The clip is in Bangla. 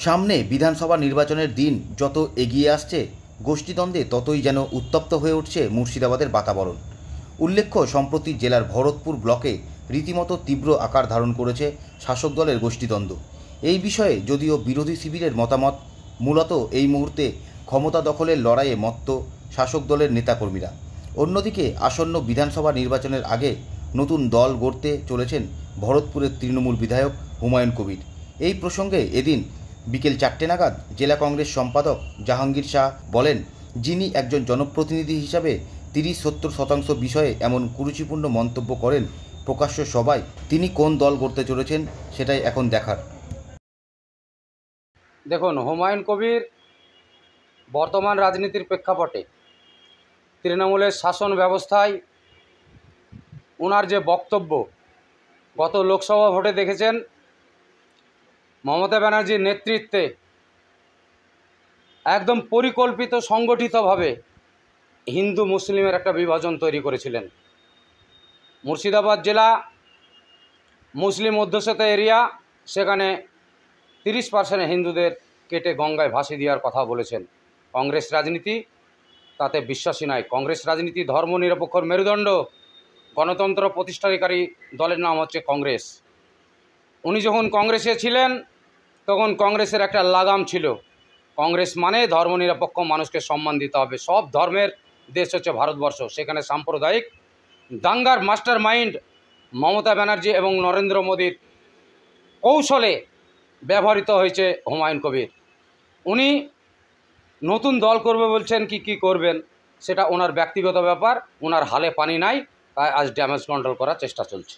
সামনে বিধানসভা নির্বাচনের দিন যত এগিয়ে আসছে, গোষ্ঠীদ্বন্দ্বে ততই যেন উত্তপ্ত হয়ে উঠছে মুর্শিদাবাদের বাতাবরণ। উল্লেখ্য, সম্প্রতি জেলার ভরতপুর ব্লকে রীতিমতো তীব্র আকার ধারণ করেছে শাসক দলের গোষ্ঠীদ্বন্দ্ব। এই বিষয়ে যদিও বিরোধী শিবিরের মতামত, মূলত এই মুহূর্তে ক্ষমতা দখলের লড়াইয়ে মত্ত শাসক দলের নেতাকর্মীরা। অন্যদিকে আসন্ন বিধানসভা নির্বাচনের আগে নতুন দল গড়তে চলেছেন ভরতপুরের তৃণমূল বিধায়ক হুমায়ুন কবির। এই প্রসঙ্গে এদিন বিকেল 4টে নাগাদ জেলা কংগ্রেস সম্পাদক জাহাঙ্গীর শাহ বলেন, যিনি একজন জনপ্রতিনিধি হিসাবে 30-70% বিষয়ে এমন কুরুচিপূর্ণ মন্তব্য করেন প্রকাশ্য সভায়, তিনি কোন দল গড়তে চলেছেন সেটাই এখন দেখার। দেখুন, হুমায়ুন কবির বর্তমান রাজনীতির প্রেক্ষাপটে তৃণমূলের শাসন ব্যবস্থায় ওনার যে বক্তব্য, গত লোকসভা ভোটে দেখেছেন মমতা ব্যানার্জির নেতৃত্বে একদম পরিকল্পিত সংগঠিতভাবে হিন্দু মুসলিমের একটা বিভাজন তৈরি করেছিলেন। মুর্শিদাবাদ জেলা মুসলিম অধ্যুষিত এরিয়া, সেখানে 30% হিন্দুদের কেটে গঙ্গায় ভাসিয়ে দেওয়ার কথা বলেছেন। কংগ্রেস রাজনীতি তাতে বিশ্বাসী নয়। কংগ্রেস রাজনীতি ধর্মনিরপেক্ষর মেরুদণ্ড, গণতন্ত্র প্রতিষ্ঠাকারী দলের নাম হচ্ছে কংগ্রেস। উনি যখন কংগ্রেসে ছিলেন তখন কংগ্রেসের একটা লাগাম ছিল, কংগ্রেস মানে ধর্মনিরপেক্ষ মানুষকে সম্মান দিতে হবে। সব ধর্মের দেশ হচ্ছে ভারতবর্ষ, সেখানে সাম্প্রদায়িক দাঙ্গার মাস্টার মাইন্ড মমতা ব্যানার্জি এবং নরেন্দ্র মোদীর কৌশলে ব্যবহৃত হয়েছে হুমায়ুন কবির। উনি নতুন দল করবে বলছেন, কি করবেন সেটা ওনার ব্যক্তিগত ব্যাপার, ওনার হালে পানি নাই, তাই আজ ড্যামেজ কন্ট্রোল করার চেষ্টা চলছে।